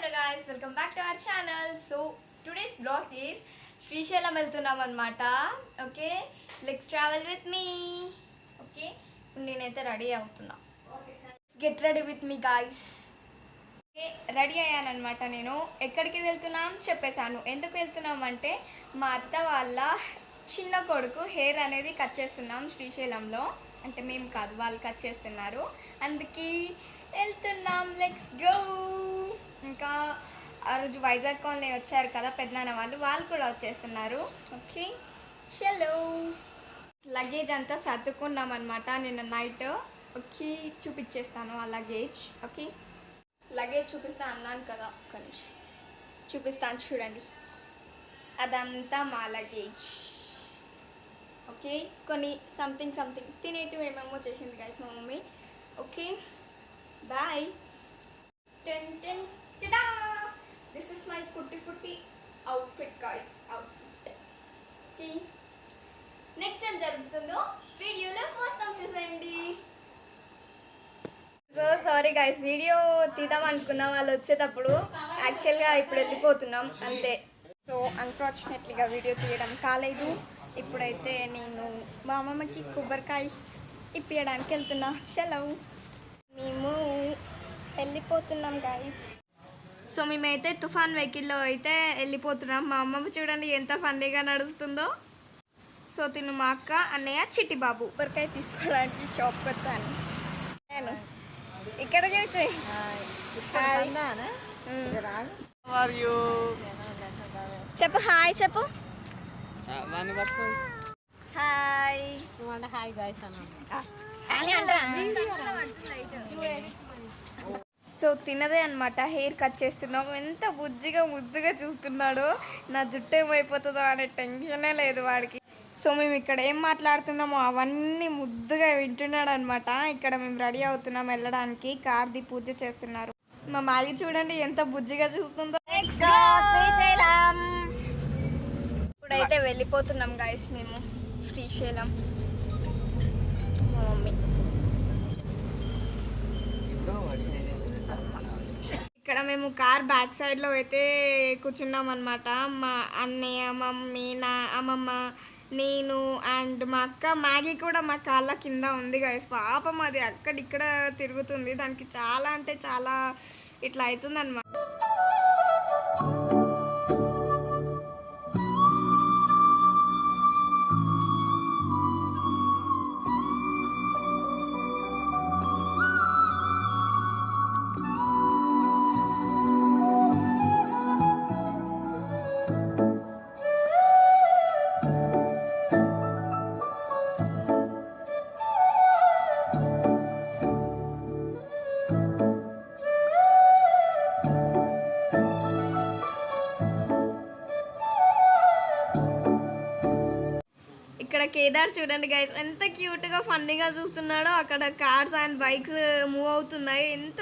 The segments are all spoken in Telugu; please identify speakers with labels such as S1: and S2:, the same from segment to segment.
S1: hello guys, welcome back to our channel. So today's vlog is Srisailam వెళ్తున్నాం అన్నమాట. Okay, let's travel with me. Okay, నేనైతే రెడీ అవుతున్నా. Get ready with me guys. Okay, ready అయ్యాను అన్నమాట. నేను ఎక్కడికి వెళ్తున్నాం చెప్పేశాను. ఎందుకు వెళ్తున్నాం అంటే మా అత్త వాళ్ళ చిన్న కొడుకు హెయిర్ అనేది కట్ చేస్తున్నాం శ్రీశైలంలో. అంటే మేము కాదు, వాళ్ళు కట్ చేస్తున్నారు, అందుకే వెళ్తున్నాం. Let's go. ఇంకా ఆ రోజు వైజాగ్ కాలనీ వచ్చారు కదా పెద్దనాన్న వాళ్ళు కూడా వచ్చేస్తున్నారు. ఓకే చలో. లగేజ్ అంతా సర్దుకున్నాం అనమాట నిన్న నైట్. ఓకే చూపించేస్తాను ఆ లగేజ్. ఓకే లగేజ్ చూపిస్తా అన్నాను కదా, ఒక్క నిమిషం చూపిస్తాను చూడండి. అదంతా మా లగేజ్. ఓకే, కొన్ని సంథింగ్ తినేటివి ఏమేమో చేసింది గైస్ మా mummy. Okay bye. This is my కుట్టి outfit guys, outfit. Okay, next ఏం జరుగుతుందో వీడియోలో మొత్తం చూసేయండి. సో సారీ గైస్, వీడియో తీద్దాం అనుకున్న వాళ్ళు వచ్చేటప్పుడు యాక్చువల్గా ఇప్పుడు వెళ్ళిపోతున్నాం అంతే. సో అన్ఫార్చునేట్లీగా వీడియో తీయడం కాలేదు. ఇప్పుడైతే నేను మా అమ్మమ్మకి కొబ్బరికాయ ఇప్పించడానికి వెళ్తున్నా. సెలవు, మేము వెళ్ళిపోతున్నాం గాయస్. సో మేమైతే తుఫాన్ వెహికల్లో అయితే వెళ్ళిపోతున్నాం. మా అమ్మమ్మ చూడండి ఎంత ఫన్నీగా నడుస్తుందో. సో తిను మా అక్క, అన్నయ్య, చిట్టి బాబు కొబ్బరికాయ తీసుకోవడానికి షాప్కి వచ్చాను నేను. ఇక్కడ చూసి చెప్పు హాయ్ చెప్పు. హాయ్
S2: హాయ్ గాయ్స్ అన్న.
S1: సో తినదే అనమాట, హెయిర్ కట్ చేస్తున్నాం. ఎంత ముద్దుగా చూస్తున్నాడో. నా జుట్టు ఏమైపోతుందో అనే టెన్షనే లేదు వాడికి. సో మేము ఇక్కడ ఏం మాట్లాడుతున్నామో అవన్నీ ముద్దుగా వింటున్నాడు అనమాట. ఇక్కడ మేము రెడీ అవుతున్నాం వెళ్ళడానికి. కార్ది పూజ చేస్తున్నారు. మా మ్యాగీ చూడండి ఎంత బుజ్జిగా చూస్తుందో. శ్రీశైలం ఇప్పుడైతే వెళ్ళిపోతున్నాం గైస్ మేము శ్రీశైలం. మా మమ్మీ ఇక్కడ మేము కార్ బ్యాక్ సైడ్లో అయితే కూర్చున్నాం అనమాట. మా అన్నయ్య, మమ్మీ, నా అమ్మమ్మ, నేను అండ్ మా అక్క మ్యాగీ కూడా మా కాళ్ళ కింద ఉంది గైస్. పాపం అది అక్కడిక్కడ తిరుగుతుంది. దానికి చాలా అంటే చాలా ఇట్లా అవుతుంది అనమాట. ఇక్కడ కేదార్ చూడండి గైస్ ఎంత క్యూట్గా ఫన్నీగా చూస్తున్నాడో. అక్కడ కార్స్ అండ్ బైక్స్ మూవ్ అవుతున్నాయి. ఎంత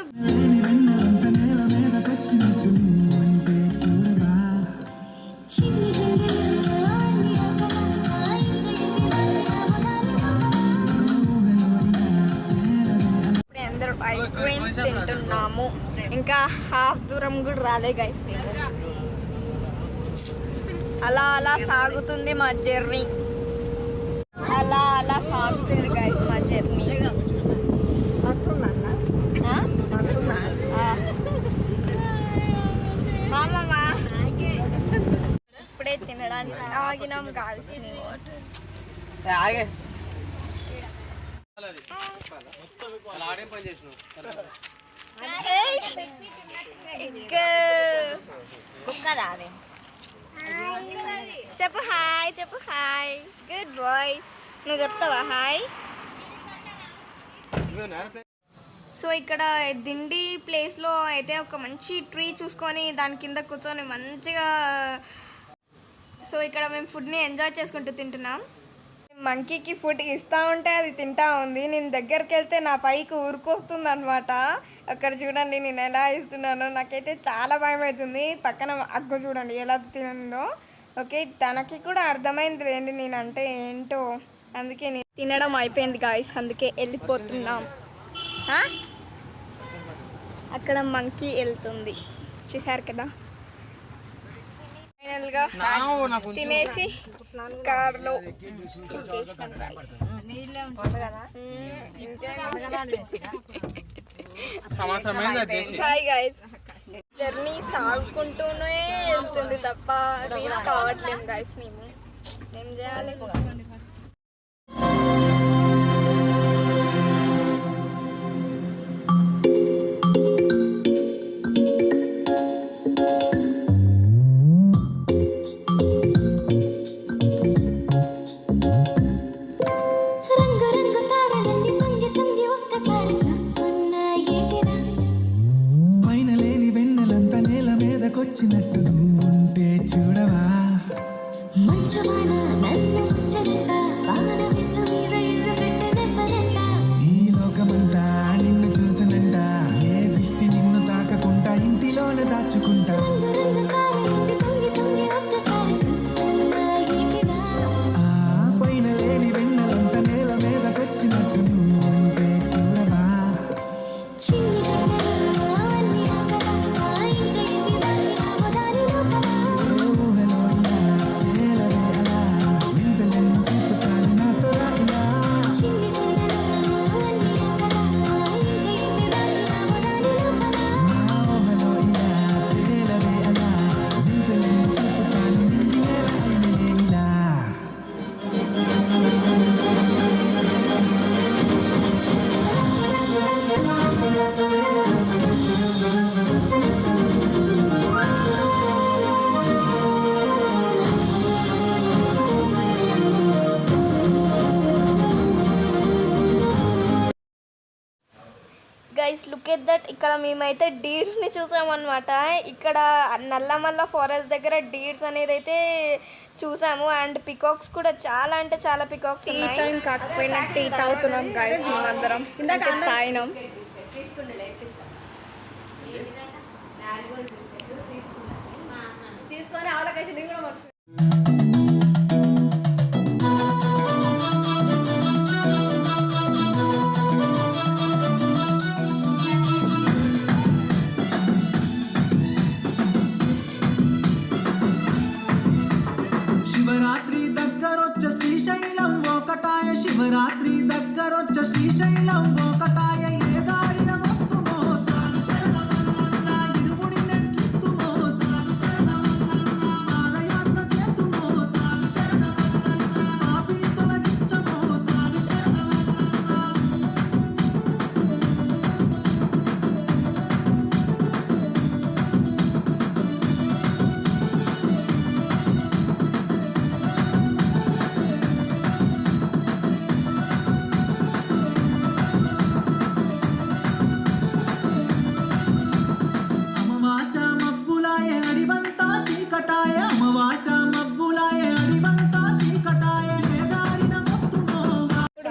S1: ఇప్పుడు అందరూ ఐస్ క్రీమ్స్ తింటున్నాము. ఇంకా హాఫ్ దూరం కూడా రాలే గైస్ మేము. అలా సాగుతుంది మా జర్నీ. అలా సాగుతుంది గైస్ మా జర్నీ. మామమ్మా ఇప్పుడే తినడానికి ఆగినాం గాల్స్. చెప్పు హాయ్, చెప్పు హాయ్. Good boy. నువ్వు చెప్తావా హాయ్? సో ఇక్కడ దిండి ప్లేస్లో అయితే ఒక మంచి ట్రీ చూసుకొని దాని కింద కూర్చొని మంచిగా, సో ఇక్కడ మేము ఫుడ్ని ఎంజాయ్ చేసుకుంటూ తింటున్నాం. మంకీకి ఫుడ్ ఇస్తూ ఉంటే అది తింటా ఉంది. నేను దగ్గరికి వెళ్తే నా పైకి ఊరుకొస్తుంది అనమాట. అక్కడ చూడండి నేను ఎలా ఇస్తున్నానో. నాకైతే చాలా భయం అవుతుంది. పక్కన అగ్గు చూడండి ఎలా తినందో. ఓకే, తనకి కూడా అర్థమైంది లేండి నేనంటే ఏంటో. అందుకే నేను తినడం అయిపోయింది గాయస్, అందుకే వెళ్ళిపోతున్నాం. అక్కడ మంకీ వెళ్తుంది. చూసారు కదా, ఫైనల్గా తినేసి కార్లో హాయ్ గైస్. జర్నీ సాగుకుంటూనే వెళ్తుంది తప్ప రీచ్ కావట్లేము గైస్. మేము ఏం చేయాలి?
S2: వచ్చినట్టు ఉంటే చూడవా మంచమాన నన్ను ముచ్చట వాన విల్లు మీద ఇల్లు పెట్టనెవ్వరంట ఈ లోకమంతా నిన్ను చూసనంట ఏ దిష్టి నిన్ను తాకకుండా ఇంటిలోనే దాచుకుంటా ఆ పైన లేని వెన్నెలంత నేల మీదకొచ్చినట్టు ఉంటే చూడవా
S1: గైస్ లుక్ ఎట్ దట్. ఇక్కడ మేమైతే డీర్స్ని చూసామన్నమాట. ఇక్కడ నల్లమల్ల ఫారెస్ట్ దగ్గర డీర్స్ అనేది అయితే చూసాము. అండ్ పికాక్స్ కూడా చాలా అంటే చాలా పికాక్స్ ఉన్నాయి. కాకపోయినా టీ తాగుతున్నాం గైస్ మేమందరం. ఇందాక తాగినాం. తీసుకొని అవలకేషన్ కూడా మర్చిపోయి
S2: శ్రీశైలం ఒకటాయ శివరాత్రి దగ్గరొచ్చ శ్రీశైలం ఒకటాయ ఏ దారిన మొత్తుమో సాలు శరణమన్న ఇరుముడి నెట్లెత్తుమో సాలు శరణమన్న పాదయాత్ర చేతుమో సాలు శరణమన్న పాపిని తొలగించమో సాలు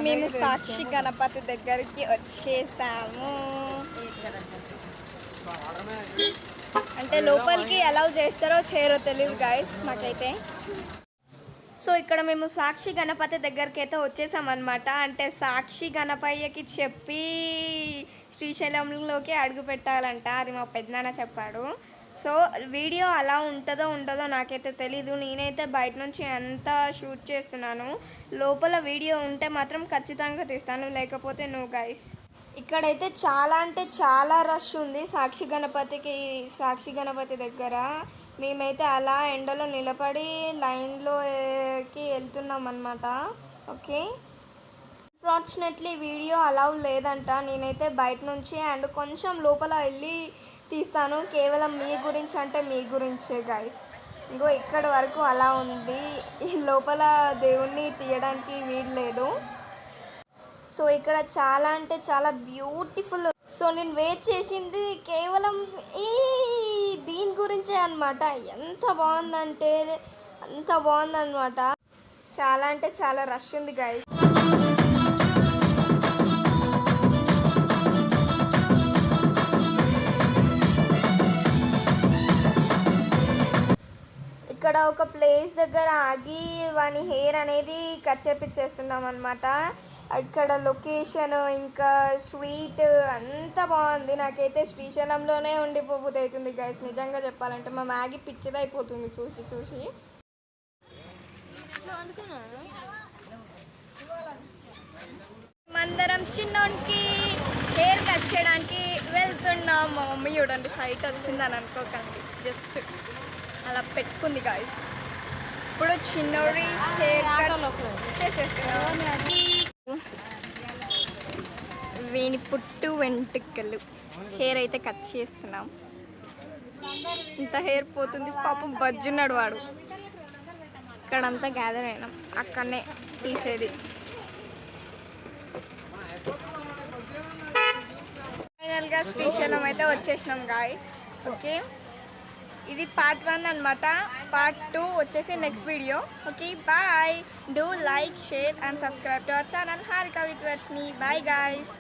S1: మేము సాక్షి గణపతి దగ్గరికి వచ్చేసాము. అంటే లోపలికి అలౌ చేస్తారో చేయరో తెలియదు గైస్ మాకైతే. సో ఇక్కడ మేము సాక్షి గణపతి దగ్గరికి అయితే వచ్చేసామన్నమాట. అంటే సాక్షి గణపయ్యకి చెప్పి శ్రీశైలంలోకి అడుగు పెట్టాలంట. అది మా పెద్దనాన్న చెప్పాడు. సో వీడియో అలా ఉంటుందో ఉండదో నాకైతే తెలీదు. నేనైతే బయట నుంచి అంతా షూట్ చేస్తున్నాను. లోపల వీడియో ఉంటే మాత్రం ఖచ్చితంగా తీస్తాను, లేకపోతే నో గైస్. ఇక్కడైతే చాలా అంటే చాలా రష్ ఉంది సాక్షి గణపతి దగ్గర. మేమైతే అలా ఎండలో నిలబడి లైన్లోకి వెళ్తున్నాం అన్నమాట. ఓకే, అన్ఫార్చునేట్లీ వీడియో అలౌ లేదంట. నేనైతే బయట నుంచి అండ్ కొంచెం లోపల వెళ్ళి తీస్తాను. కేవలం మీ గురించి అంటే మీ గురించే గైస్. ఇంకో ఇక్కడ వరకు అలా ఉంది. ఈ లోపల దేవుణ్ణి తీయడానికి వీలు లేదు. సో ఇక్కడ చాలా అంటే చాలా బ్యూటిఫుల్. సో నేను వెయిట్ చేసింది కేవలం దీని గురించే అనమాట. ఎంత బాగుందంటే అంత బాగుందన్నమాట. చాలా అంటే చాలా రష్ ఉంది గైస్. ఇక్కడ ఒక ప్లేస్ దగ్గర ఆగి వాని హెయిర్ అనేది కట్ చేపించేస్తున్నాం అనమాట. ఇక్కడ లొకేషన్ ఇంకా స్ట్రీట్ అంతా బాగుంది. నాకైతే శ్రీశైలంలోనే ఉండిపోబుద్ది అవుతుంది గైస్, నిజంగా చెప్పాలంటే. మా మ్యాగీ పిచ్చిదైపోతుంది చూసి చూసి. మందరం చిన్నోనికి హెయిర్ కట్ చేయడానికి వెళ్తున్నాం. మా మమ్మీ చూడండి సైట్ వచ్చిందని అనుకోకండి, జస్ట్ అలా పెట్టుకుంది గాయస్. ఇప్పుడు చిన్నోడి హెయిర్ కట్ చేసేస్తున్నాం. వీని పుట్టు వెంట్రుకలు హెయిర్ అయితే కట్ చేస్తున్నాం. ఇంత హెయిర్ పోతుంది పాపం, బజ్జున్నాడు వాడు. ఇక్కడంతా గ్యాదర్ అయినాం, అక్కడనే తీసేది. ఫైనల్గా శ్రీశైలం అయితే వచ్చేసినాం గాయ్స్. ఓకే, ఇది పార్ట్ 1 అనమాట. పార్ట్ 2 వచ్చేసి next video. Okay, bye. Do like, share and subscribe to our channel Harika with Varshini. Bye guys.